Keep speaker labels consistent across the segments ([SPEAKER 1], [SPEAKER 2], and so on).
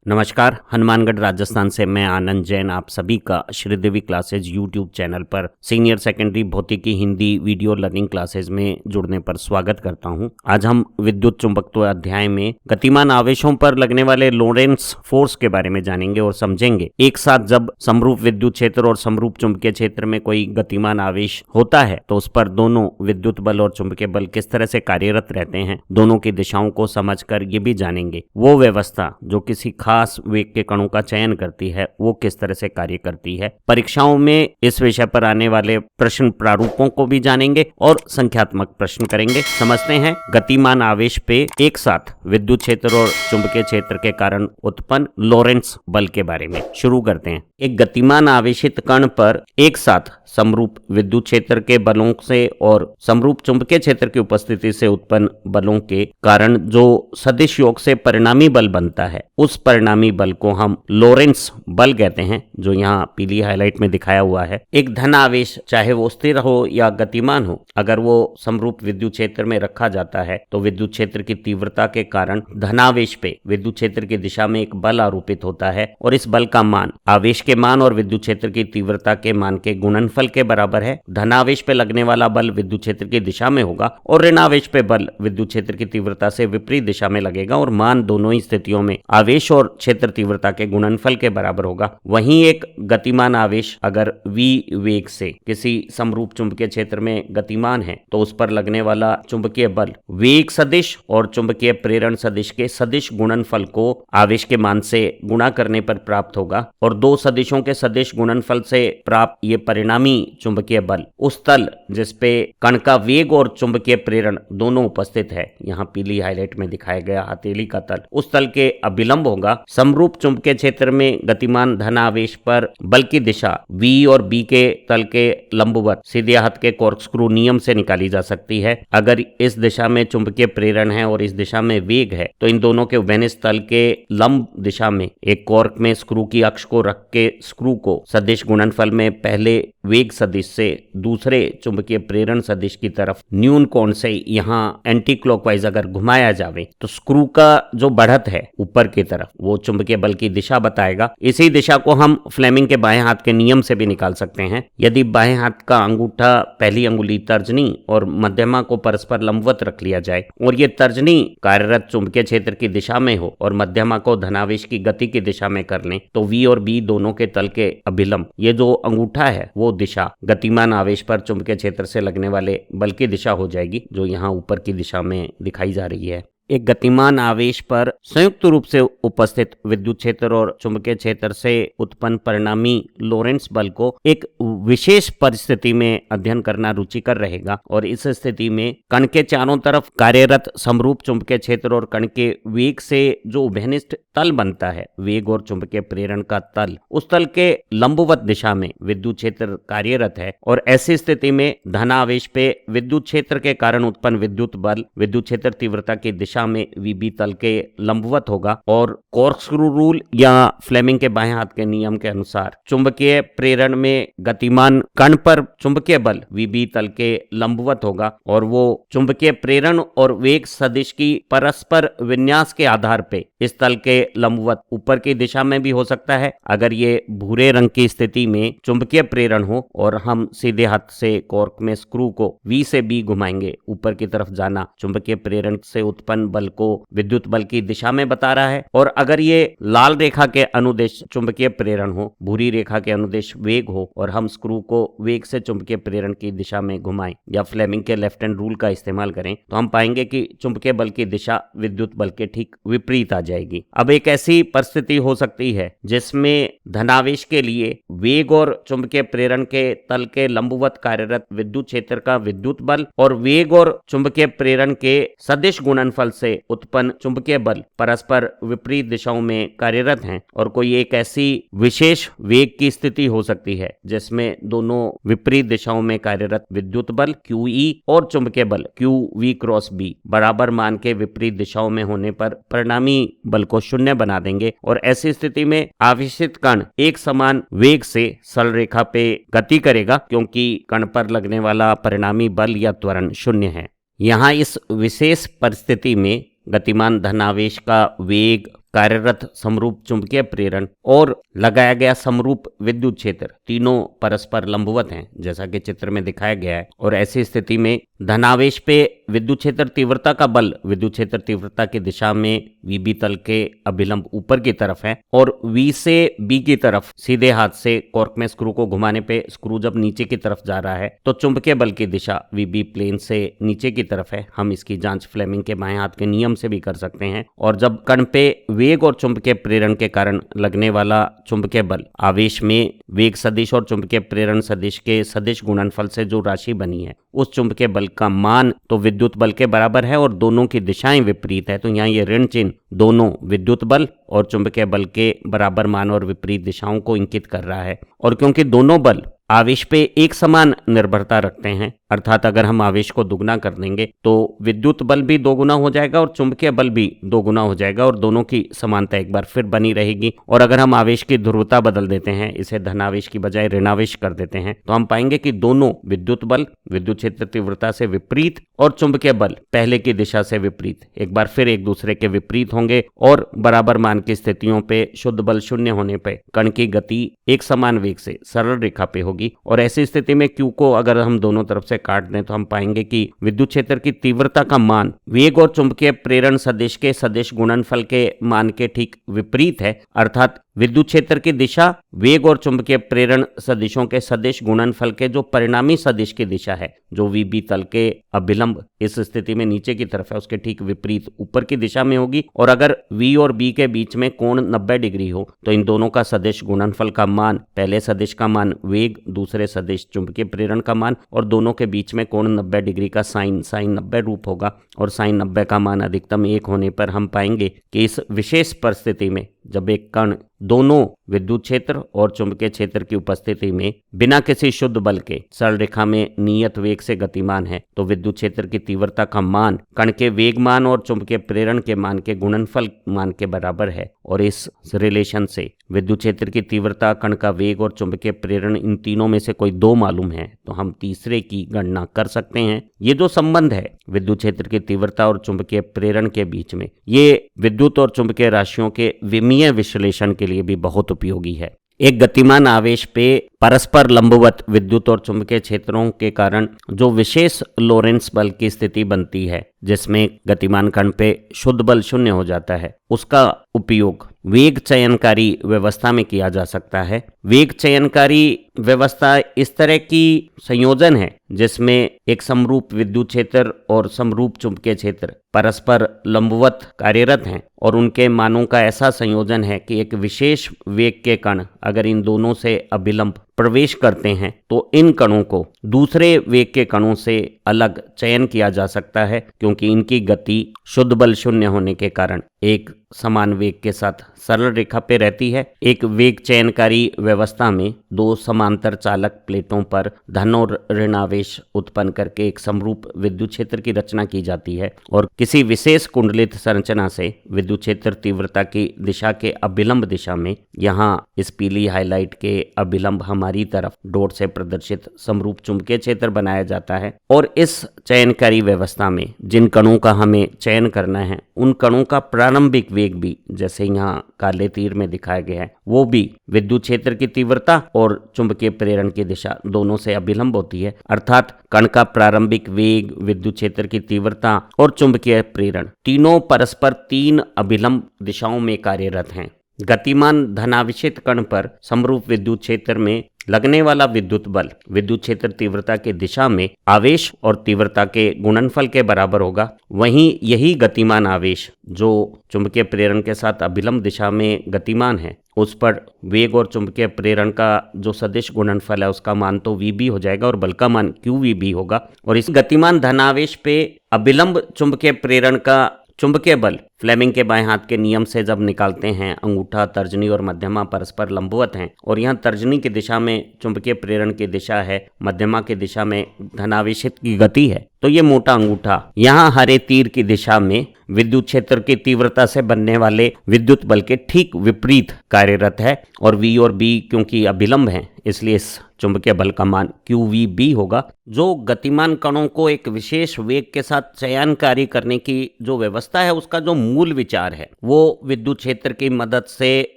[SPEAKER 1] नमस्कार, हनुमानगढ़ राजस्थान से मैं आनंद जैन आप सभी का श्रीदेवी क्लासेज यूट्यूब चैनल पर सीनियर सेकेंडरी भौतिकी हिंदी वीडियो लर्निंग क्लासेज में जुड़ने पर स्वागत करता हूं। आज हम विद्युत चुंबकत्व अध्याय में गतिमान आवेशों पर लगने वाले लोरेंट्ज फोर्स के बारे में जानेंगे और समझेंगे। एक साथ जब समरूप विद्युत क्षेत्र और समरूप चुंबकीय क्षेत्र में कोई गतिमान आवेश होता है तो उस पर दोनों विद्युत बल और चुंबकीय बल किस तरह से कार्यरत रहते हैं, दोनों की दिशाओं को समझकर ये भी जानेंगे वो व्यवस्था जो किसी खास वेग के कणों का चयन करती है वो किस तरह से कार्य करती है। परीक्षाओं में इस विषय पर आने वाले प्रश्न प्रारूपों को भी जानेंगे और संख्यात्मक प्रश्न करेंगे। समझते हैं गतिमान आवेश पे एक साथ विद्युत क्षेत्र और चुंबकीय क्षेत्र के कारण उत्पन्न लोरेंट्ज बल के बारे में शुरू करते हैं। एक गतिमान आवेशित कण पर एक साथ समरूप विद्युत क्षेत्र के बलों से और समरूप चुंबकीय क्षेत्र की उपस्थिति से उत्पन्न बलों के कारण जो सदिश योग से परिणामी बल बनता है उस परिणामी बल को हम लोरेंट्ज बल कहते हैं, जो यहाँ पीली हाईलाइट में दिखाया हुआ है। एक धन आवेश चाहे वो स्थिर हो या गतिमान हो, अगर वो समरूप विद्युत क्षेत्र में रखा जाता है तो विद्युत क्षेत्र की तीव्रता के कारण धनावेश पे विद्युत क्षेत्र की दिशा में एक बल आरोपित होता है और इस बल का मान आवेश के मान और विद्युत क्षेत्र की तीव्रता के मान के गुणनफल के बराबर है। धनावेश पे लगने वाला बल विद्युत क्षेत्र की दिशा में होगा और ऋणावेश पे बल विद्युत क्षेत्र की तीव्रता से विपरीत दिशा में लगेगा और मान दोनों ही स्थितियों में आवेश और क्षेत्र तीव्रता के गुणनफल के बराबर होगा। वहीं एक गतिमान आवेश अगर v वेग से किसी समरूप चुंबकीय क्षेत्र में गतिमान है तो उस पर लगने वाला चुंबकीय बल वेग सदिश और चुंबकीय प्रेरण सदिश के सदिश गुणनफल को आवेश के मान से गुणा करने पर प्राप्त होगा और दो सदिशों के सदिश गुणनफल से प्राप्त ये परिणामी चुंबकीय बल उस तल जिसपे कण का वेग और चुंबकीय प्रेरण दोनों उपस्थित है, यहाँ पीली हाईलाइट में दिखाया गया हथेली का तल, उस तल के अभिलंब होगा। समरूप चुंबकीय क्षेत्र में गतिमान धन आवेश पर बल की दिशा v और b के तल के लंबवत सीधे हाथ के कॉर्कस्क्रू नियम से निकाली जा सकती है। अगर इस दिशा में चुंबकीय प्रेरण है और इस दिशा में वेग है तो इन दोनों के वेनिस तल के लंब दिशा में एक कॉर्क में स्क्रू की अक्ष को रख के स्क्रू को सदिश गुणनफल में पहले वेग सदिश से दूसरे चुंबकीय प्रेरण सदिश की तरफ न्यून कोण से यहाँ एंटी क्लॉकवाइज अगर घुमाया जावे तो स्क्रू का जो बढ़त है ऊपर की तरफ वो चुंबकीय बल की दिशा बताएगा। इसी दिशा को हम फ्लेमिंग के बाएं हाथ के नियम से भी निकाल सकते हैं। यदि बाएं हाथ का अंगूठा पहली अंगुली तर्जनी और मध्यमा को परस्पर लंबवत रख लिया जाए और ये तर्जनी कार्यरत चुंबकीय क्षेत्र की दिशा में हो और मध्यमा को धनावेश की गति की दिशा में कर लें तो v और b दोनों के तल के अभिलंब ये जो अंगूठा है वो दिशा गतिमान आवेश पर चुंबकीय क्षेत्र से लगने वाले बल की दिशा हो जाएगी, जो यहाँ ऊपर की दिशा में दिखाई जा रही है। एक गतिमान आवेश पर संयुक्त रूप से उपस्थित विद्युत क्षेत्र और चुंबकीय क्षेत्र से उत्पन्न परिणामी लोरेंट्ज बल को एक विशेष परिस्थिति में अध्ययन करना रुचिकर रहेगा और इस स्थिति में कण के चारों तरफ कार्यरत समरूप चुंबकीय क्षेत्र और कण के वेग से जो उभयनिष्ठ तल बनता है, वेग और चुंबकीय प्रेरण का तल, उस तल के लंबवत दिशा में विद्युत क्षेत्र कार्यरत है और ऐसी स्थिति में धन आवेश पे विद्युत क्षेत्र के कारण उत्पन्न विद्युत बल विद्युत क्षेत्र तीव्रता की दिशा में वीबी तल के लंबवत होगा और कॉर्कस्क्रू रूल या फ्लेमिंग के बाएं हाथ के नियम के अनुसार चुंबकीय प्रेरण में गतिमान कण पर चुंबकीय बल वीबी तल के लंबवत होगा और वो चुंबकीय प्रेरण और वेग सदिश की परस्पर विन्यास के आधार पे इस तल के लंबवत ऊपर की दिशा में भी हो सकता है। अगर ये भूरे रंग की स्थिति में चुंबकीय प्रेरण हो और हम सीधे हाथ से कॉर्क में स्क्रू को v से b घुमाएंगे, ऊपर की तरफ जाना चुंबकीय प्रेरण से उत्पन्न बल को विद्युत बल की दिशा में बता रहा है। और अगर ये लाल रेखा के अनुदेश चुंबकीय प्रेरण हो, भूरी रेखा के अनुदेश वेग हो और हम स्क्रू को वेग से चुंबकीय प्रेरण की दिशा में घुमाएं या फ्लेमिंग के लेफ्ट हैंड रूल का इस्तेमाल करें तो हम पाएंगे कि चुंबकीय बल की दिशा विद्युत बल के ठीक विपरीत आ जाएगी। अब एक ऐसी परिस्थिति हो सकती है जिसमें धनावेश के लिए वेग और चुंबकीय प्रेरण के तल के लंबवत कार्यरत विद्युत क्षेत्र का विद्युत बल और वेग और चुंबकीय प्रेरण के सदिश गुणनफल से उत्पन्न चुंबकीय बल परस्पर विपरीत दिशाओं में कार्यरत हैं और कोई एक ऐसी विशेष वेग की स्थिति हो सकती है जिसमें दोनों विपरीत दिशाओं में कार्यरत विद्युत बल QE और चुंबकीय बल QV क्रॉस B बराबर मान के विपरीत दिशाओं में होने पर परिणामी बल को शून्य बना देंगे और ऐसी स्थिति में आवेशित कण एक समान वेग से सरल रेखा पे गति करेगा क्योंकि कण पर लगने वाला परिणामी बल या त्वरण शून्य है। यहाँ इस विशेष परिस्थिति में गतिमान धनावेश का वेग कार्यरत समरूप चुंबकीय प्रेरण और लगाया गया समरूप विद्युत क्षेत्र तीनों परस्पर लंबवत हैं, जैसा कि चित्र में दिखाया गया है। और ऐसी स्थिति में धनावेश पे विद्युत क्षेत्र तीव्रता का बल विद्युत क्षेत्र तीव्रता की दिशा में VB तल के अभिलंब ऊपर की तरफ है और V से B की तरफ सीधे हाथ से कॉर्क में स्क्रू को घुमाने पे स्क्रू जब नीचे की तरफ जा रहा है तो चुंबकीय बल की दिशा VB प्लेन से नीचे की तरफ है। हम इसकी जांच फ्लेमिंग के बाएं हाथ के नियम से भी कर सकते हैं। और जब कण पे वेग और चुंबकीय प्रेरण के कारण लगने वाला चुंबकीय बल आवेश में वेग सदिश और चुंबकीय प्रेरण सदिश के सदिश गुणनफल से जो राशि बनी है उस चुंबकीय बल का मान तो विद्युत बल के बराबर है और दोनों की दिशाएं विपरीत है, तो यहाँ ये ऋण चिन्ह दोनों विद्युत बल और चुंबकीय बल के बराबर मान और विपरीत दिशाओं को इंगित कर रहा है। और क्योंकि दोनों बल आवेश पे एक समान निर्भरता रखते हैं, अर्थात अगर हम आवेश को दुगना कर देंगे तो विद्युत बल भी दोगुना हो जाएगा और चुंबकीय बल भी दोगुना हो जाएगा और दोनों की समानता एक बार फिर बनी रहेगी। और अगर हम आवेश की ध्रुवता बदल देते हैं, इसे धनावेश की बजाय ऋणावेश कर देते हैं, तो हम पाएंगे कि दोनों विद्युत बल विद्युत क्षेत्र तीव्रता से विपरीत और चुंबकीय बल पहले की दिशा से विपरीत एक बार फिर एक दूसरे के विपरीत होंगे और बराबर मान की स्थितियों पे शुद्ध बल शून्य होने पे कण की गति एक समान वेग से सरल रेखा पे होगी। और ऐसी स्थिति में Q को अगर हम दोनों तरफ से काट दें तो हम पाएंगे कि विद्युत क्षेत्र की तीव्रता का मान वेग और चुंबकीय प्रेरण सदिश के सदिश गुणनफल के मान के ठीक विपरीत है, अर्थात विद्युत क्षेत्र की दिशा वेग और चुंबकीय प्रेरण सदिशों के सदिश गुणनफल के जो परिणामी सदिश की दिशा है जो VB तल के अभिलंब इस स्थिति में नीचे की तरफ है उसके ठीक विपरीत ऊपर की दिशा में होगी। और अगर V और B के बीच में कोण 90 डिग्री हो तो इन दोनों का सदिश गुणनफल का मान पहले सदिश का मान वेग, दूसरे सदिश चुंबकीय प्रेरण का मान और दोनों के बीच में कोण 90 डिग्री का साइन 90 रूप होगा। और साइन 90 का मान अधिकतम 1 होने पर हम पाएंगे कि इस विशेष परिस्थिति में जब एक कण दोनों विद्युत क्षेत्र और चुंबकीय क्षेत्र की उपस्थिति में बिना किसी शुद्ध बल के सरल रेखा में नियत वेग से गतिमान है तो विद्युत क्षेत्र की तीव्रता का मान कण के वेग मान और चुंबकीय प्रेरण के मान के गुणनफल मान के बराबर है। और इस रिलेशन से विद्युत क्षेत्र की तीव्रता, कण का वेग और चुंबकीय प्रेरण इन तीनों में से कोई दो मालूम है तो हम तीसरे की गणना कर सकते हैं। ये जो संबंध है विद्युत क्षेत्र की तीव्रता और चुंबकीय प्रेरण के बीच में, ये विद्युत और चुंबकीय राशियों के विमीय विश्लेषण के लिए भी बहुत उपयोगी है। एक गतिमान आवेश पे परस्पर लंबवत विद्युत और चुंबकीय क्षेत्रों के कारण जो विशेष लोरेंट्ज बल की स्थिति बनती है जिसमें गतिमान कण पे शुद्ध बल शून्य हो जाता है, उसका उपयोग वेग चयनकारी व्यवस्था में किया जा सकता है। वेग चयनकारी व्यवस्था इस तरह की संयोजन है जिसमें एक समरूप विद्युत क्षेत्र और समरूप चुंबकीय क्षेत्र परस्पर लंबवत कार्यरत हैं और उनके मानों का ऐसा संयोजन है कि एक विशेष वेग के कण अगर इन दोनों से अभिलंब प्रवेश करते हैं तो इन कणों को दूसरे वेग के कणों से अलग चयन किया जा सकता है क्योंकि इनकी गति शुद्ध बल शून्य होने के कारण एक समान वेग के साथ सरल रेखा पे रहती है। एक वेग चयनकारी व्यवस्था में दो समांतर चालक प्लेटों पर धन और ऋण आवेश उत्पन्न करके एक समरूप विद्युत क्षेत्र की रचना की जाती है और किसी विशेष कुंडलित संरचना से विद्युत क्षेत्र तीव्रता की दिशा के अभिलंब दिशा में, यहाँ इस पीली हाईलाइट के अभिलंब हमारी तरफ डॉट से प्रदर्शित समरूप चुंबकीय क्षेत्र बनाया जाता है। और इस चयनकारी व्यवस्था में जिन कणों का हमें चयन करना है उन कणों का प्रारंभिक वेग भी, जैसे यहाँ काले तीर में दिखाया गया है, वो भी विद्युत क्षेत्र की तीव्रता और चुंबकीय प्रेरण की दिशा दोनों से अभिलंब होती है। अर्थात कण का प्रारंभिक वेग, विद्युत क्षेत्र की तीव्रता और चुंबकीय प्रेरण तीनों परस्पर तीन अभिलंब दिशाओं में कार्यरत हैं। गतिमान धनावेशित कण पर समरूप विद्युत क्षेत्र में लगने वाला विद्युत बल विद्युत क्षेत्र तीव्रता की दिशा में आवेश और तीव्रता के गुणनफल के बराबर होगा। वहीं यही गतिमान आवेश जो चुंबकीय प्रेरण के साथ अभिलंब दिशा में गतिमान है उस पर वेग और चुंबकीय प्रेरण का जो सदिश गुणनफल है उसका मान तो VB हो जाएगा और बल का मान QVB होगा। और इस गतिमान धनावेश पे अभिलंब चुंबकीय प्रेरण का चुंबकीय बल फ्लेमिंग के बाएं हाथ के नियम से जब निकालते हैं, अंगूठा, तर्जनी और मध्यमा परस्पर लंबवत हैं और यहाँ तर्जनी की दिशा में चुंबकीय प्रेरण की दिशा है, मध्यमा की दिशा में धनावेशित की गति है, तो ये मोटा अंगूठा यहाँ हरे तीर की दिशा में विद्युत क्षेत्र की तीव्रता से बनने वाले विद्युत बल के ठीक विपरीत कार्यरत है। और V और B क्योंकि अभिलंब हैं इसलिए इस चुंबकीय बल का मान QVB होगा। जो गतिमान कणों को एक विशेष वेग के साथ चयनकारी करने की जो व्यवस्था है, उसका जो मूल विचार है वो विद्युत क्षेत्र की मदद से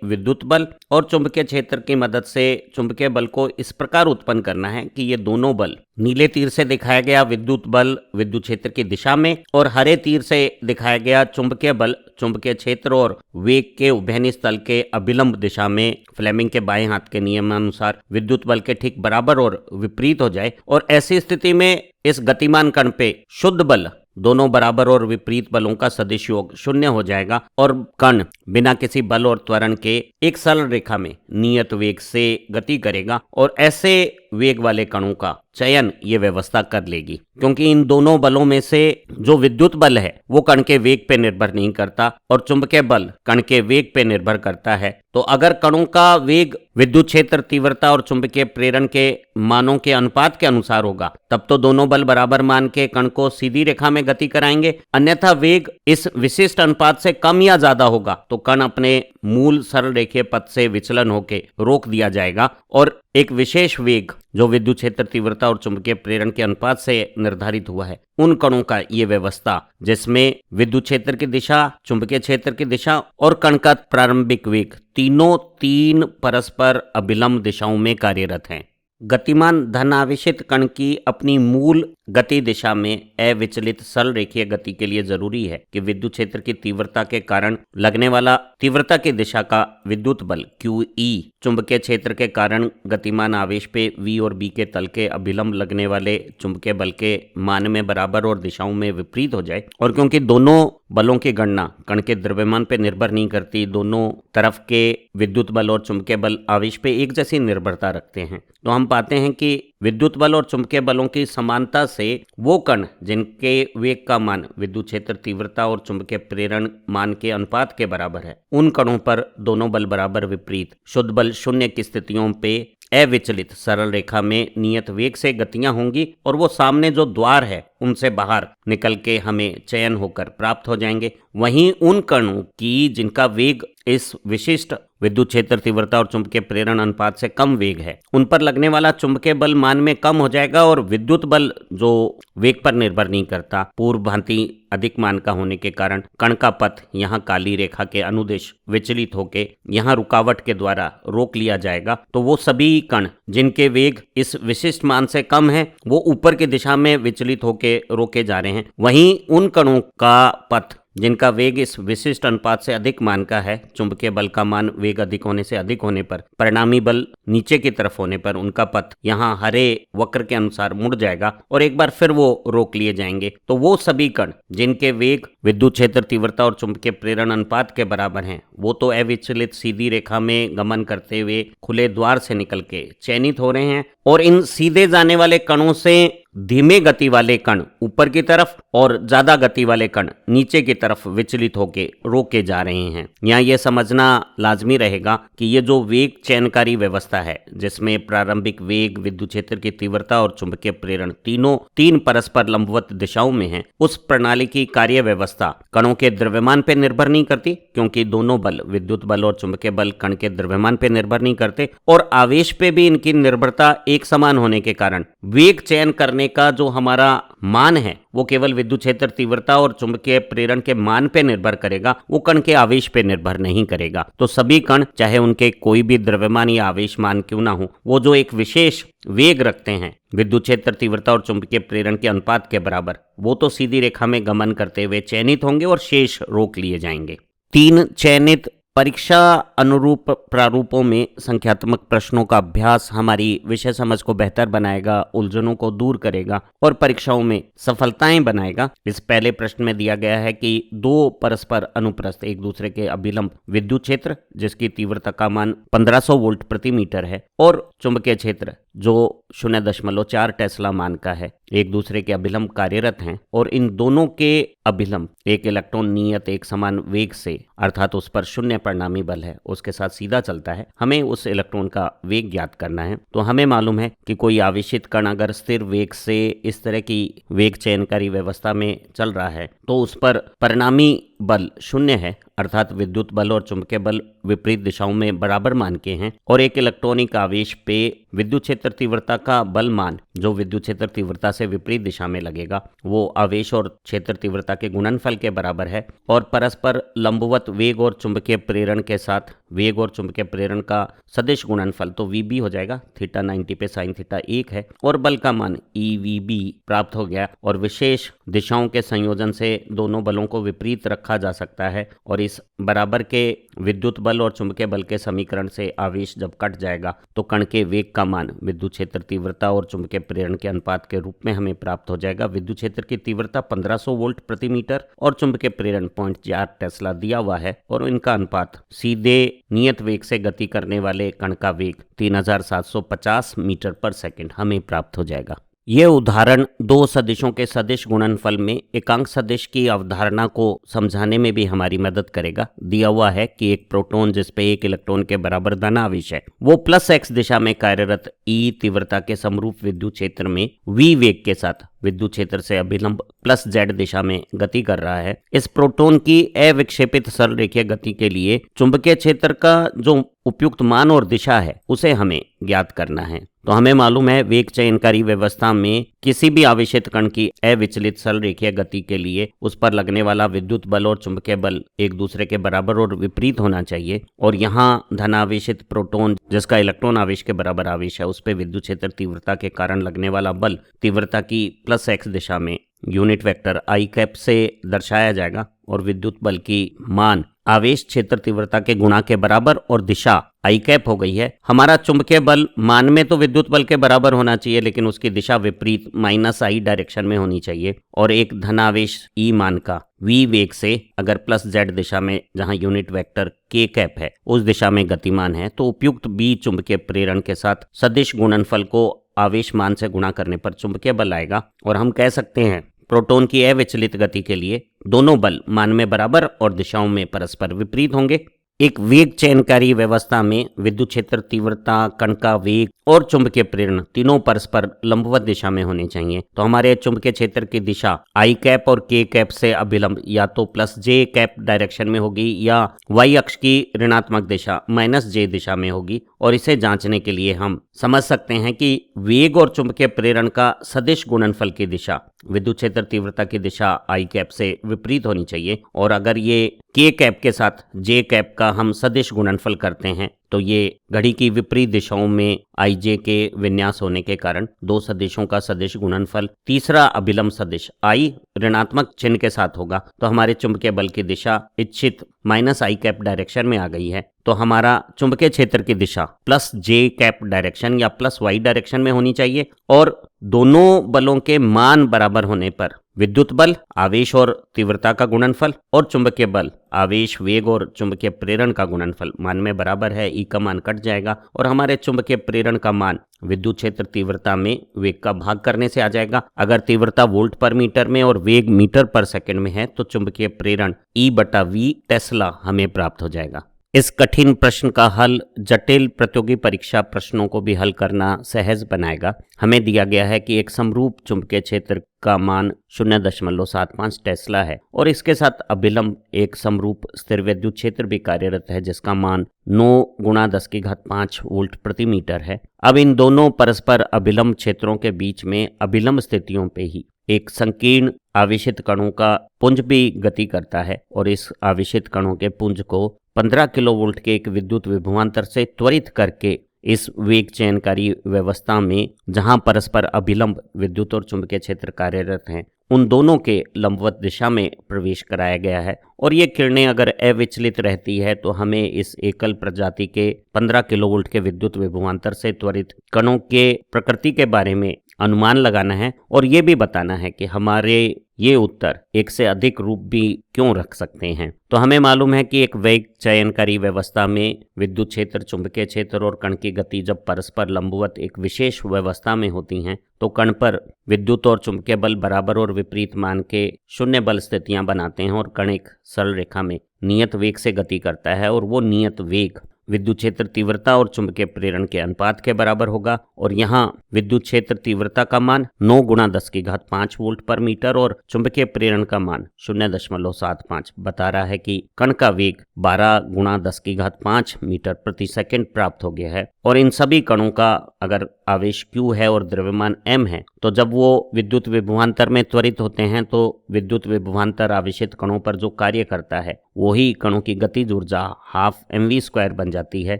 [SPEAKER 1] विद्युत बल और चुंबकीय क्षेत्र की मदद से चुंबकीय बल को इस प्रकार उत्पन्न करना है कि ये दोनों बल, नीले तीर से दिखाया गया विद्युत बल विद्युत क्षेत्र की दिशा में और हरे तीर से दिखाया गया चुंबकीय बल चुंबकीय क्षेत्र और वेग के उभयनिष्ठ स्थल के अभिलंब दिशा में फ्लेमिंग के बाएं हाथ के नियमानुसार विद्युत बल के ठीक बराबर और विपरीत हो जाए। और ऐसी स्थिति में इस गतिमान कण पे शुद्ध बल दोनों बराबर और विपरीत बलों का सदिश योग 0 हो जाएगा और कण बिना किसी बल और त्वरण के एक सरल रेखा में नियत वेग से गति करेगा और ऐसे वेग वाले कणों का चयन ये व्यवस्था कर लेगी, क्योंकि इन दोनों बलों में से जो विद्युत बल है वो कण के वेग पे निर्भर नहीं करता और चुंबकीय बल कण के वेग पे निर्भर करता है। तो अगर कणों का वेग विद्युत क्षेत्र तीव्रता और चुंबकीय प्रेरण के मानों के अनुपात के अनुसार होगा, तब तो दोनों बल बराबर मान के कण को सीधी रेखा में गति कराएंगे। अन्यथा वेग इस विशिष्ट अनुपात से कम या ज्यादा होगा तो कण अपने मूल सरल रेखीय पथ से विचलन होकर रोक दिया जाएगा और एक विशेष वेग जो विद्युत क्षेत्र तीव्रता और चुंबकीय प्रेरण के अनुपात से निर्धारित हुआ है, उन कणों का ये व्यवस्था जिसमें विद्युत क्षेत्र की दिशा, चुंबकीय क्षेत्र की दिशा और कण का प्रारंभिक वेग तीनों 3 परस्पर अभिलंब दिशाओं में कार्यरत हैं। गतिमान धनावेशित कण की अपनी मूल गति दिशा में अविचलित सरल रेखीय गति के लिए जरूरी है कि विद्युत क्षेत्र की तीव्रता के कारण लगने वाला तीव्रता की दिशा का विद्युत बल QE चुंबकीय क्षेत्र के कारण गतिमान आवेश पे V और B के तल के अभिलंब लगने वाले चुंबकीय बल के मान में बराबर और दिशाओं में विपरीत हो जाए। और क्योंकि दोनों बलों की गणना कण के द्रव्यमान पे निर्भर नहीं करती, दोनों तरफ के विद्युत बल और चुंबकीय बल आवेश पे एक जैसी निर्भरता रखते हैं, तो हम पाते हैं कि विद्युत बल और चुंबकीय बलों की समानता से वो कण जिनके वेग का मान विद्युत क्षेत्र तीव्रता और चुंबकीय प्रेरण मान के अनुपात के बराबर है, उन कणों पर दोनों बल बराबर विपरीत शुद्ध बल 0 की स्थितियों पे अविचलित सरल रेखा में नियत वेग से गतियां होंगी और वो सामने जो द्वार है उनसे बाहर निकल के हमें चयन होकर प्राप्त हो जाएंगे। वहीं उन कणों की जिनका वेग इस विशिष्ट विद्युत क्षेत्र तीव्रता और चुंबकीय प्रेरण अनुपात से कम वेग है, उन पर लगने वाला चुंबकीय बल मान में कम हो जाएगा और विद्युत बल जो वेग पर निर्भर नहीं करता, पूर्व भांति अधिक मान का होने के कारण कण का पथ यहाँ काली रेखा के अनुदिश विचलित होके यहाँ रुकावट के द्वारा रोक लिया जाएगा। तो वो सभी कण जिनके वेग इस विशिष्ट मान से कम है वो ऊपर की दिशा में विचलित होके रोके जा रहे हैं। वहीं उन कणों का पथ जिनका वेग इस विशिष्ट अनुपात से अधिक मान का है, चुंबकीय बल का मान वेग अधिक होने से अधिक होने पर, परिणामी बल नीचे की तरफ होने पर उनका पथ यहाँ हरे वक्र के अनुसार मुड़ जाएगा और एक बार फिर वो रोक लिए जाएंगे। तो वो सभी कण जिनके वेग विद्युत क्षेत्र तीव्रता और चुंबकीय प्रेरण अनुपात के बराबर हैं, वो तो अविचलित सीधी रेखा में गमन करते हुए खुले द्वार से निकल के चयनित हो रहे हैं और इन सीधे जाने वाले कणों से धीमे गति वाले कण ऊपर की तरफ और ज्यादा गति वाले कण नीचे की तरफ विचलित होके रोके जा रहे हैं। यहाँ ये समझना लाजमी रहेगा कि ये जो वेग चयनकारी व्यवस्था है, जिसमें प्रारंभिक वेग, विद्युत क्षेत्र की तीव्रता और चुंबकीय प्रेरण तीनों 3 परस्पर लंबवत दिशाओं में है, उस प्रणाली की कार्य व्यवस्था कणों के द्रव्यमान पे निर्भर नहीं करती, क्योंकि दोनों बल विद्युत बल और चुंबकीय बल कण के द्रव्यमान पे निर्भर नहीं करते और आवेश पे भी इनकी निर्भरता एक समान होने के कारण वेग चयन करने का जो हमारा मान है वो केवल विद्युत क्षेत्र तीव्रता और चुंबकीय प्रेरण के मान पे निर्भर करेगा, वो कण के आवेश पे निर्भर नहीं करेगा। तो सभी कण चाहे उनके कोई भी द्रव्यमान या आवेश मान क्यों ना हो, वो जो एक विशेष वेग रखते हैं विद्युत क्षेत्र तीव्रता और चुंबकीय प्रेरण के अनुपात के बराबर, वो तो सीधी रेखा में गमन करते हुए चयनित होंगे और शेष रोक लिए जाएंगे। 3 चयनित परीक्षा अनुरूप प्रारूपों में संख्यात्मक प्रश्नों का अभ्यास हमारी विषय समझ को बेहतर बनाएगा, उलझनों को दूर करेगा और परीक्षाओं में सफलताएं बनाएगा। इस पहले प्रश्न में दिया गया है कि 2 परस्पर अनुप्रस्थ एक दूसरे के अभिलंब विद्युत क्षेत्र जिसकी तीव्रता का मान 1500 वोल्ट प्रति मीटर है और चुंबकीय क्षेत्र जो 0.4 टेस्ला मान का है, एक दूसरे के अभिलंब कार्यरत हैं और इन दोनों के अभिलंब एक इलेक्ट्रॉन नियत एक समान वेग से, अर्थात उस पर 0 परिणामी बल है, उसके साथ सीधा चलता है। हमें उस इलेक्ट्रॉन का वेग ज्ञात करना है। तो हमें मालूम है कि कोई आवेशित कण अगर स्थिर वेग से इस तरह की वेग चयनकारी व्यवस्था में चल रहा है तो उस पर परिणामी बल शून्य है, अर्थात विद्युत बल और चुंबकीय बल विपरीत दिशाओं में बराबर मान के हैं, और एक इलेक्ट्रॉनिक आवेश पे विद्युत क्षेत्र तीव्रता का बल मान जो विद्युत क्षेत्र तीव्रता से विपरीत दिशा में लगेगा वो आवेश और क्षेत्र तीव्रता के गुणनफल के बराबर है, और परस्पर लंबवत वेग और चुंबकीय प्रेरण के साथ वेग और चुंबकीय प्रेरण का सदिश गुणनफल तो VB हो जाएगा, थीटा 90 पे साइन थीटा 1 है, और बल का मान EVB प्राप्त हो गया। और विशेष दिशाओं के संयोजन से दोनों बलों को विपरीत रखा जा सकता है, और इस बराबर के विद्युत बल और चुंबकीय बल के समीकरण से आवेश जब कट जाएगा तो कण के वेग का मान विद्युत क्षेत्र तीव्रता और चुंबकीय प्रेरण के अनुपात के रूप में हमें प्राप्त हो जाएगा। विद्युत क्षेत्र की तीव्रता 1500 वोल्ट प्रति मीटर और चुंबकीय प्रेरण 0.4 टेस्ला दिया हुआ है, और इनका अनुपात सीधे नियत वेग से गति करने वाले कण का वेग 3750 मीटर पर सेकंड हमें प्राप्त हो जाएगा। ये उदाहरण दो सदिशों के सदिश गुणनफल में एकांक सदिश की अवधारणा को समझाने में भी हमारी मदद करेगा। दिया हुआ है कि एक प्रोटॉन जिस पे एक इलेक्ट्रॉन के बराबर धन आवेश है वो +x दिशा में कार्यरत E तीव्रता के समरूप विद्युत क्षेत्र में V वेग के साथ विद्युत क्षेत्र से अभिलंब +z दिशा में गति कर रहा है। इस प्रोटॉन की अविक्षेपित सरल रेखीय गति के लिए चुंबकीय क्षेत्र का जो उपयुक्त मान और दिशा है उसे हमें ज्ञात करना है। तो हमें मालूम है वेग चयनकारी व्यवस्था में किसी भी आवेशित कण की अविचलित सरल रेखीय गति के लिए उस पर लगने वाला विद्युत बल और चुंबकीय बल एक दूसरे के बराबर और विपरीत होना चाहिए, और यहाँ धनावेशित प्रोटॉन जिसका इलेक्ट्रॉन आवेश के बराबर आवेश है उस पर विद्युत क्षेत्र तीव्रता के कारण लगने वाला बल तीव्रता की +x दिशा में यूनिट वेक्टर I कैप से दर्शाया जाएगा, और विद्युत बल की मान आवेश क्षेत्र तीव्रता के गुणा के बराबर और दिशा I कैप हो गई है। हमारा चुंबकीय बल मान में तो विद्युत बल के बराबर होना चाहिए, लेकिन उसकी दिशा विपरीत -I डायरेक्शन में होनी चाहिए, और एक धनावेश E मान का V वेग से अगर +z दिशा में जहां यूनिट वेक्टर k कैप है उस दिशा में गतिमान है तो उपयुक्त B चुंबकीय प्रेरण के साथ सदिश गुणनफल को आवेश मान से गुणा करने पर चुंबकीय बल आएगा, और हम कह सकते हैं प्रोटॉन की अविचलित गति के लिए दोनों बल मान में बराबर और दिशाओं में परस्पर विपरीत होंगे। एक वेग चयनकारी व्यवस्था में विद्युत क्षेत्र तीव्रता, कण का वेग और चुंबकीय प्रेरण तीनों परस्पर लंबवत दिशा में होने चाहिए। तो हमारे चुंबकीय क्षेत्र की दिशा I कैप और K कैप से अभिलंब या तो +j कैप डायरेक्शन में होगी या y अक्ष की ऋणात्मक दिशा -j दिशा में होगी, और इसे जांचने के लिए हम समझ सकते हैं कि वेग और चुंबकीय प्रेरण का सदिश गुणनफल की दिशा विद्युत क्षेत्र तीव्रता की दिशा I कैप से विपरीत होनी चाहिए, और अगर ये K कैप के साथ J कैप का हम सदिश गुणनफल करते हैं तो ये घड़ी की विपरीत दिशाओं में IJ के विन्यास होने के कारण दो सदिशों का सदिश गुणनफल तीसरा अभिलंब सदिश I ऋणात्मक चिन्ह के साथ होगा। तो हमारे चुंबकीय बल की दिशा इच्छित -I कैप डायरेक्शन में आ गई है, तो हमारा चुंबकीय क्षेत्र की दिशा +j कैप डायरेक्शन या +y डायरेक्शन में होनी चाहिए, और दोनों बलों के मान बराबर होने पर विद्युत बल आवेश और तीव्रता का गुणनफल और चुंबकीय बल आवेश वेग और चुंबकीय प्रेरण का गुणनफल मान में बराबर है। E का मान कट जाएगा और हमारे चुंबकीय प्रेरण का मान विद्युत क्षेत्र तीव्रता में वेग का भाग करने से आ जाएगा। अगर तीव्रता वोल्ट पर मीटर में और वेग मीटर पर सेकंड में है तो चुंबकीय प्रेरण E/V टेस्ला हमें प्राप्त हो जाएगा। इस कठिन प्रश्न का हल जटिल प्रतियोगी परीक्षा प्रश्नों को भी हल करना सहज बनाएगा। हमें दिया गया है कि एक समरूप चुंबकीय क्षेत्र का मान 0.75 टेस्ला है और इसके साथ अभिलंब एक समरूप स्थिर विद्युत क्षेत्र भी कार्यरत है जिसका मान 9 × 10⁵ वोल्ट प्रति मीटर है। अब इन दोनों परस्पर अभिलंब क्षेत्रों के बीच में अभिलंब स्थितियों पे ही एक संकीर्ण आवेशित कणों का पुंज भी गति करता है और इस आवेशित कणों के पुंज को 15 किलोवोल्ट के एक विद्युत विभवांतर से त्वरित करके इस वेग चयनकारी व्यवस्था में जहां परस्पर अभिलंब विद्युत और चुंबकीय क्षेत्र कार्यरत हैं उन दोनों के लंबवत दिशा में प्रवेश कराया गया है। और ये किरणें अगर अविचलित रहती है तो हमें इस एकल प्रजाति के 15 किलोवोल्ट के विद्युत विभवांतर से त्वरित कणों के प्रकृति के बारे में अनुमान लगाना है और ये भी बताना है कि हमारे ये उत्तर एक से अधिक रूप भी क्यों रख सकते हैं। तो हमें मालूम है कि एक वेग चयनकारी व्यवस्था में विद्युत क्षेत्र, चुंबकीय क्षेत्र और कण की गति जब परस्पर लंबवत एक विशेष व्यवस्था में होती हैं तो कण पर विद्युत और चुंबकीय बल बराबर और विपरीत मान के शून्य बल स्थितियां बनाते हैं और कण एक सरल रेखा में नियत वेग से गति करता है और वो नियत वेग विद्युत क्षेत्र तीव्रता और चुंबकीय प्रेरण के अनुपात के बराबर होगा। और यहाँ विद्युत क्षेत्र तीव्रता का मान 9 × 10⁵ वोल्ट पर मीटर और चुंबकीय प्रेरण का मान 0.75 बता रहा है कि कण का वेग 12 × 10⁵ मीटर प्रति सेकंड प्राप्त हो गया है। और इन सभी कणों का अगर आवेश Q है और द्रव्यमान m है, तो जब वो विद्युत विभवांतर में त्वरित होते हैं तो विद्युत विभवांतर आवेशित कणों पर जो कार्य करता है वही कणों की गतिज ऊर्जा 12mv² बन जाती है।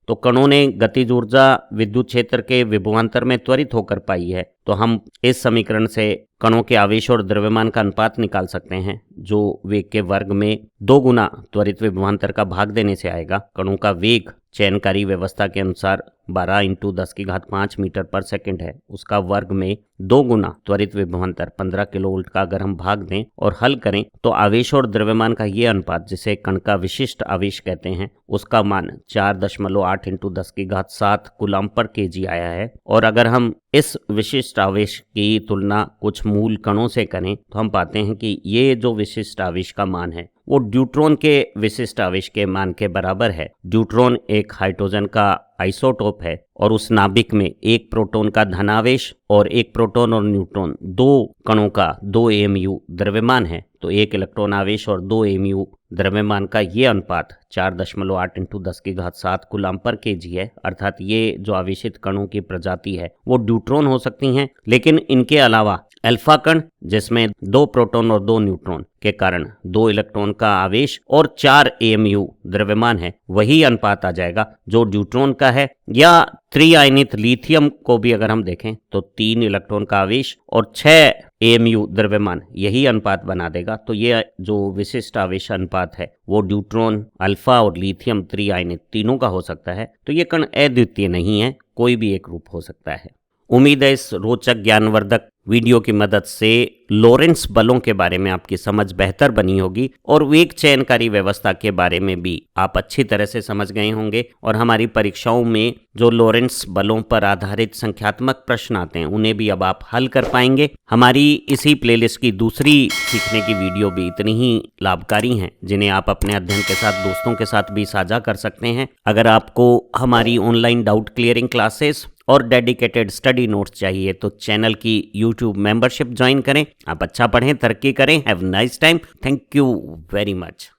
[SPEAKER 1] तो कणों ने गतिज ऊर्जा विद्युत क्षेत्र के विभवांतर में त्वरित होकर पाई है। तो हम इस समीकरण से कणों के आवेश और द्रव्यमान का अनुपात निकाल सकते हैं, जो वेग के वर्ग में 2 गुना त्वरित विभवांतर का भाग देने से आएगा। कणों का वेग चयनकारी व्यवस्था के अनुसार 12 × 10⁵ मीटर पर सेकंड है, उसका वर्ग में 2 गुना त्वरित विभवांतर 15 किलोवोल्ट का अगर हम भाग दें और हल करें तो आवेश और द्रव्यमान का ये अनुपात, जिसे कण का विशिष्ट आवेश कहते हैं, उसका मान 4.8 × 10⁻7 कूलम्ब पर kg आया है। और अगर हम इस विशिष्ट आवेश की तुलना कुछ मूल कणों से करें तो हम पाते हैं कि ये जो विशिष्ट आवेश का मान है वो ड्यूट्रॉन के विशिष्ट आवेश के मान के बराबर है। ड्यूट्रॉन एक हाइड्रोजन का आइसोटोप है और उस नाभिक में एक प्रोटॉन का धनावेश और एक प्रोटॉन और न्यूट्रॉन, 2 कणों का 2 AMU द्रव्यमान है। तो 1 इलेक्ट्रॉन आवेश और 2 AMU द्रव्यमान का ये अनुपात 4.8 × 10⁻7 कूलम्ब पर kg है। अर्थात ये जो आवेशित कणों की प्रजाति है वो ड्यूट्रॉन हो सकती हैं, लेकिन इनके अलावा अल्फा कण, जिसमें 2 प्रोटॉन और 2 न्यूट्रॉन के कारण 2 इलेक्ट्रॉन का आवेश और 4 AMU द्रव्यमान है, वही अनुपात आ जाएगा जो ड्यूट्रॉन का है। या त्रिआयनित लिथियम को भी अगर हम देखें तो 3 इलेक्ट्रॉन का आवेश और 6 AMU द्रव्यमान, यही अनुपात बना देगा। तो ये जो विशिष्ट आवेश अनुपात है वो ड्यूट्रॉन, अल्फा और लिथियम त्रिआयनित तीनों का हो सकता है। तो ये कण अद्वितीय नहीं है, कोई भी एक रूप हो सकता है। उम्मीद है इस रोचक ज्ञानवर्धक वीडियो की मदद से लॉरेंट्ज बलों के बारे में आपकी समझ बेहतर बनी होगी और वेग चयनकारी व्यवस्था के बारे में भी आप अच्छी तरह से समझ गए होंगे। और हमारी परीक्षाओं में जो लॉरेंट्ज बलों पर आधारित संख्यात्मक प्रश्न आते हैं उन्हें भी अब आप हल कर पाएंगे। हमारी इसी प्लेलिस्ट की दूसरी सीखने की वीडियो भी इतनी ही लाभकारी हैं, जिन्हें आप अपने अध्ययन के साथ दोस्तों के साथ भी साझा कर सकते हैं। अगर आपको हमारी ऑनलाइन डाउट क्लियरिंग क्लासेस और डेडिकेटेड स्टडी नोट्स चाहिए तो चैनल की YouTube मेंबरशिप ज्वाइन करें। आप अच्छा पढ़ें, तरक्की करें। Have nice time. Thank you very much.